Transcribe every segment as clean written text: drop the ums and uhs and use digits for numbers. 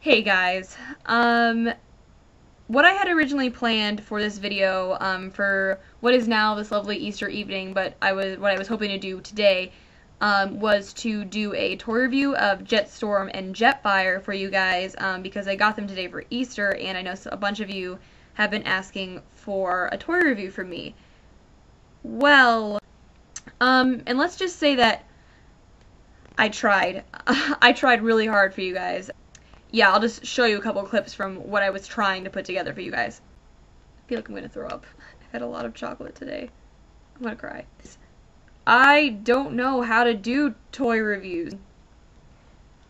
Hey guys, what I had originally planned for this video, for what is now this lovely Easter evening, but what I was hoping to do today, was to do a toy review of Jetstorm and Jetfire for you guys, because I got them today for Easter, and I know a bunch of you have been asking for a toy review from me. Well, and let's just say that I tried. I tried really hard for you guys. Yeah, I'll just show you a couple clips from what I was trying to put together for you guys. I feel like I'm gonna throw up. I had a lot of chocolate today. I'm gonna cry. I don't know how to do toy reviews.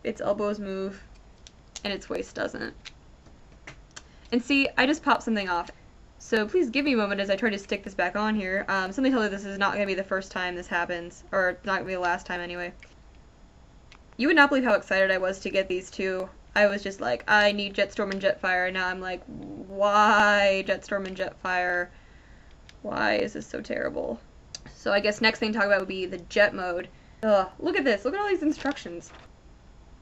Its elbows move, and its waist doesn't. And see, I just popped something off. So please give me a moment as I try to stick this back on here. Something tells me this is not gonna be the first time this happens, or not gonna be the last time anyway. You would not believe how excited I was to get these two. I was just like, I need Jetstorm and Jetfire, and now I'm like, why Jetstorm and Jetfire? Why is this so terrible? So I guess next thing to talk about would be the jet mode. Ugh, look at this. Look at all these instructions.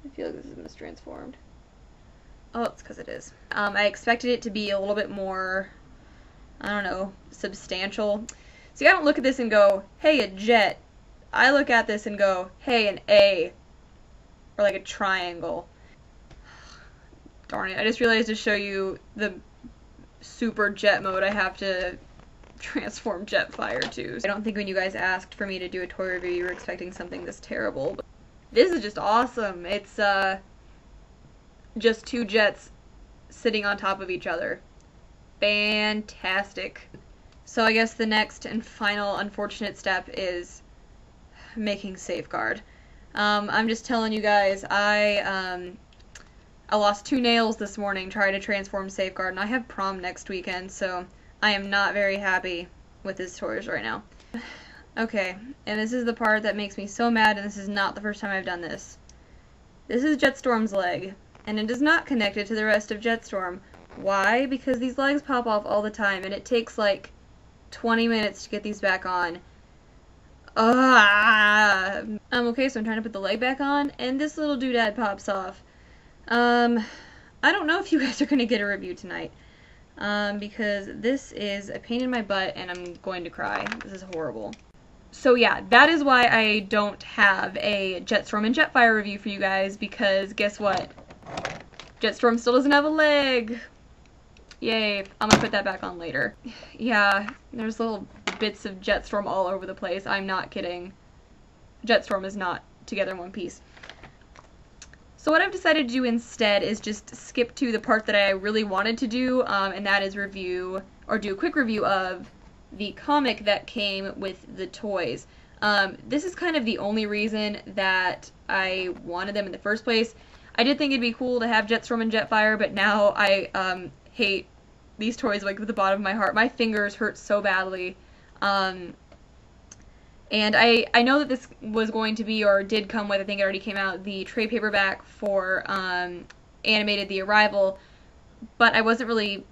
I feel like this is mistransformed. Oh, it's because it is. I expected it to be a little bit more, I don't know, substantial. See, I don't look at this and go, hey, a jet. I look at this and go, hey, an A. Or like a triangle. Darn it, I just realized to show you the super jet mode I have to transform Jetfire to. I don't think when you guys asked for me to do a toy review you were expecting something this terrible. But this is just awesome. It's just two jets sitting on top of each other. Fantastic. So I guess the next and final unfortunate step is making Safeguard. I'm just telling you guys, I lost 2 nails this morning trying to transform Safeguard, and I have prom next weekend, so I am not very happy with his toys right now. Okay, and this is the part that makes me so mad, and this is not the first time I've done this. This is Jetstorm's leg, and it is not connected to the rest of Jetstorm. Why? Because these legs pop off all the time, and it takes like 20 minutes to get these back on. Okay, so I'm trying to put the leg back on, and this little doodad pops off. I don't know if you guys are going to get a review tonight, because this is a pain in my butt and I'm going to cry. This is horrible. So yeah, that is why I don't have a Jetstorm and Jetfire review for you guys, because guess what? Jetstorm still doesn't have a leg. Yay, I'm gonna put that back on later. Yeah, there's little bits of Jetstorm all over the place. I'm not kidding. Jetstorm is not together in one piece. So what I've decided to do instead is just skip to the part that I really wanted to do, and that is do a quick review of the comic that came with the toys. This is kind of the only reason that I wanted them in the first place. I did think it'd be cool to have Jetstorm and Jetfire, but now I hate these toys like with the bottom of my heart. My fingers hurt so badly. And I know that this was going to be, or did come with, I think it already came out, the trade paperback for Animated The Arrival, but I wasn't really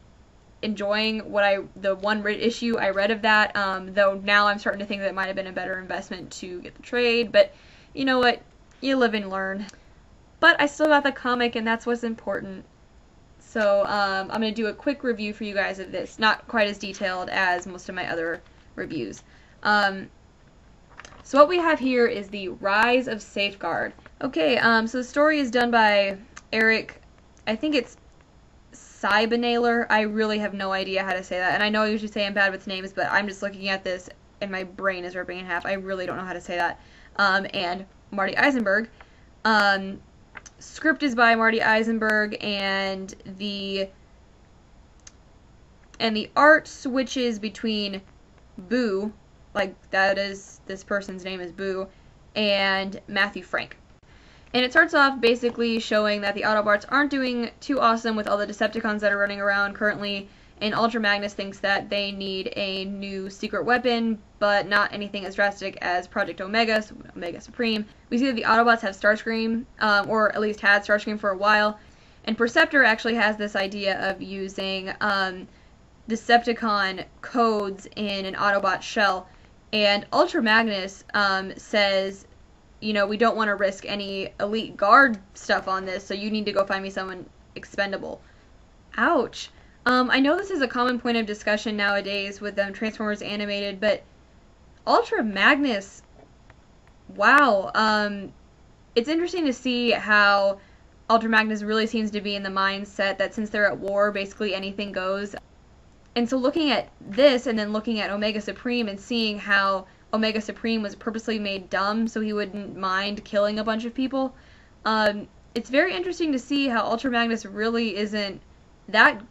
enjoying the one issue I read of that, though now I'm starting to think that it might have been a better investment to get the trade, but you know what, you live and learn. But I still got the comic, and that's what's important. So I'm going to do a quick review for you guys of this, not quite as detailed as most of my other reviews. So what we have here is the Rise of Safeguard. Okay, so the story is done by Eric, I think it's Siebenaler. I really have no idea how to say that, and I know I usually say I'm bad with names, but I'm just looking at this and my brain is ripping in half. I really don't know how to say that. And Marty Eisenberg. Script is by Marty Eisenberg, and the art switches between Boo, like that is, this person's name is Boo, and Matthew Frank. And it starts off basically showing that the Autobots aren't doing too awesome with all the Decepticons that are running around currently, and Ultra Magnus thinks that they need a new secret weapon, but not anything as drastic as Project Omega, so Omega Supreme. We see that the Autobots have Starscream, or at least had Starscream for a while, and Perceptor actually has this idea of using Decepticon codes in an Autobot shell. And Ultra Magnus says, you know, we don't want to risk any elite guard stuff on this, so you need to go find me someone expendable. Ouch. I know this is a common point of discussion nowadays with Transformers Animated, but Ultra Magnus, wow. It's interesting to see how Ultra Magnus really seems to be in the mindset that since they're at war, basically anything goes. And so looking at this and then looking at Omega Supreme and seeing how Omega Supreme was purposely made dumb so he wouldn't mind killing a bunch of people, it's very interesting to see how Ultra Magnus really isn't that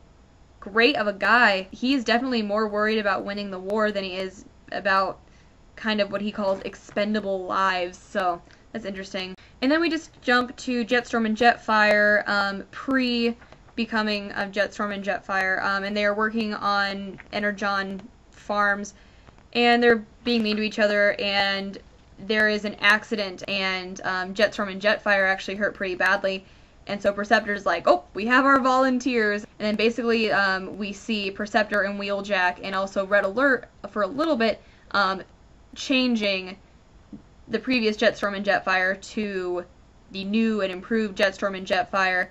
great of a guy. He's definitely more worried about winning the war than he is about kind of what he calls expendable lives, so that's interesting. And then we just jump to Jetstorm and Jetfire, pre-becoming of Jetstorm and Jetfire, and they are working on Energon farms, and they're being mean to each other, and there is an accident, and Jetstorm and Jetfire actually hurt pretty badly. And so Perceptor's like, oh, we have our volunteers. And then basically we see Perceptor and Wheeljack and also Red Alert for a little bit changing the previous Jetstorm and Jetfire to the new and improved Jetstorm and Jetfire.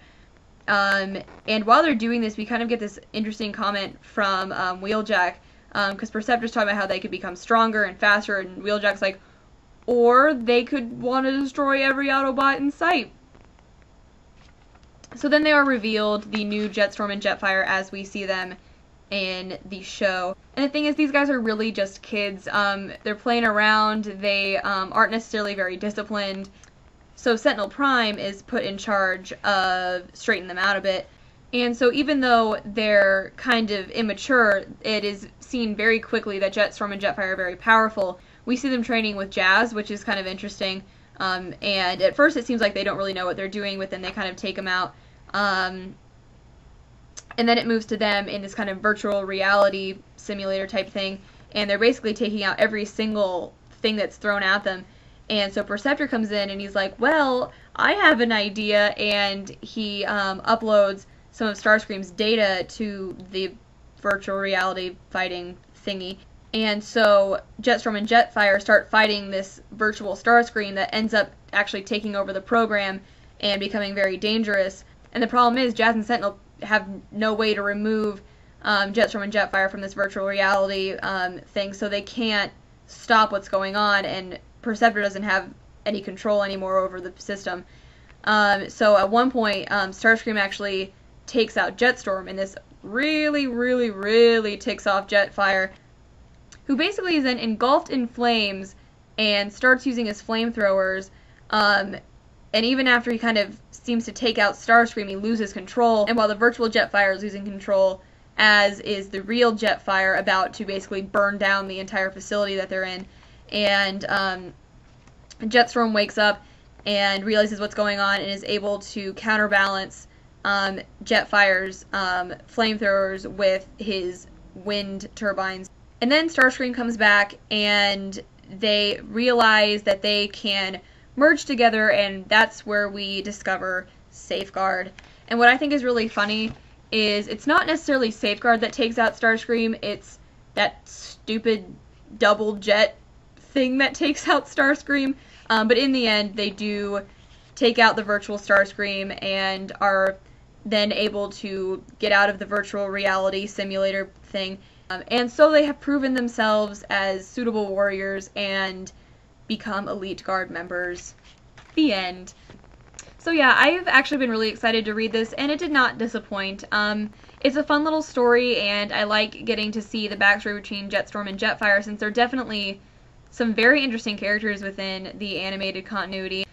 And while they're doing this, we kind of get this interesting comment from Wheeljack, because Perceptor's talking about how they could become stronger and faster, and Wheeljack's like, or they could want to destroy every Autobot in sight. So then they are revealed, the new Jetstorm and Jetfire as we see them in the show. And the thing is, these guys are really just kids. They're playing around, they aren't necessarily very disciplined. So Sentinel Prime is put in charge of straightening them out a bit. And so even though they're kind of immature, it is seen very quickly that Jetstorm and Jetfire are very powerful. We see them training with Jazz, which is kind of interesting. And at first it seems like they don't really know what they're doing, but then they kind of take them out. And then it moves to them in this kind of virtual reality simulator type thing, and they're basically taking out every single thing that's thrown at them. And so Perceptor comes in and he's like, well, I have an idea, and he uploads some of Starscream's data to the virtual reality fighting thingy. And so Jetstorm and Jetfire start fighting this virtual Starscream that ends up actually taking over the program and becoming very dangerous. And the problem is, Jazz and Sentinel have no way to remove Jetstorm and Jetfire from this virtual reality thing, so they can't stop what's going on, and Perceptor doesn't have any control anymore over the system. So at one point, Starscream actually takes out Jetstorm, and this really, really, really ticks off Jetfire, who basically is then engulfed in flames and starts using his flamethrowers. And even after he kind of seems to take out Starscream, he loses control. And while the virtual Jetfire is losing control, as is the real Jetfire, about to basically burn down the entire facility that they're in. And Jetstorm wakes up and realizes what's going on and is able to counterbalance Jetfire's flamethrowers with his wind turbines. And then Starscream comes back and they realize that they can merge together, and that's where we discover Safeguard. And what I think is really funny is it's not necessarily Safeguard that takes out Starscream, it's that stupid double jet thing that takes out Starscream. But in the end, they do take out the virtual Starscream and are then able to get out of the virtual reality simulator thing. And so they have proven themselves as suitable warriors and become Elite Guard members. The end. So yeah, I've actually been really excited to read this, and it did not disappoint. It's a fun little story, and I like getting to see the backstory between Jetstorm and Jetfire, since they're definitely some very interesting characters within the animated continuity.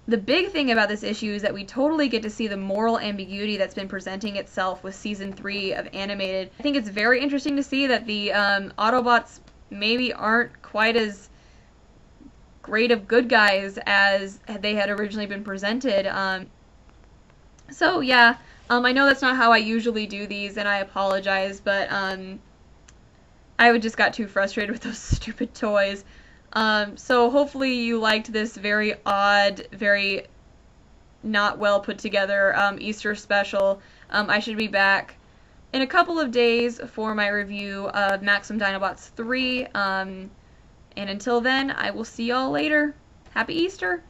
The big thing about this issue is that we totally get to see the moral ambiguity that's been presenting itself with Season 3 of Animated. I think it's very interesting to see that the Autobots maybe aren't quite as great of good guys as they had originally been presented. So yeah, I know that's not how I usually do these, and I apologize, but I just got too frustrated with those stupid toys. So hopefully you liked this very odd, very not well put together Easter special. I should be back in a couple of days for my review of Maximum Dinobots 3. And until then, I will see y'all later. Happy Easter!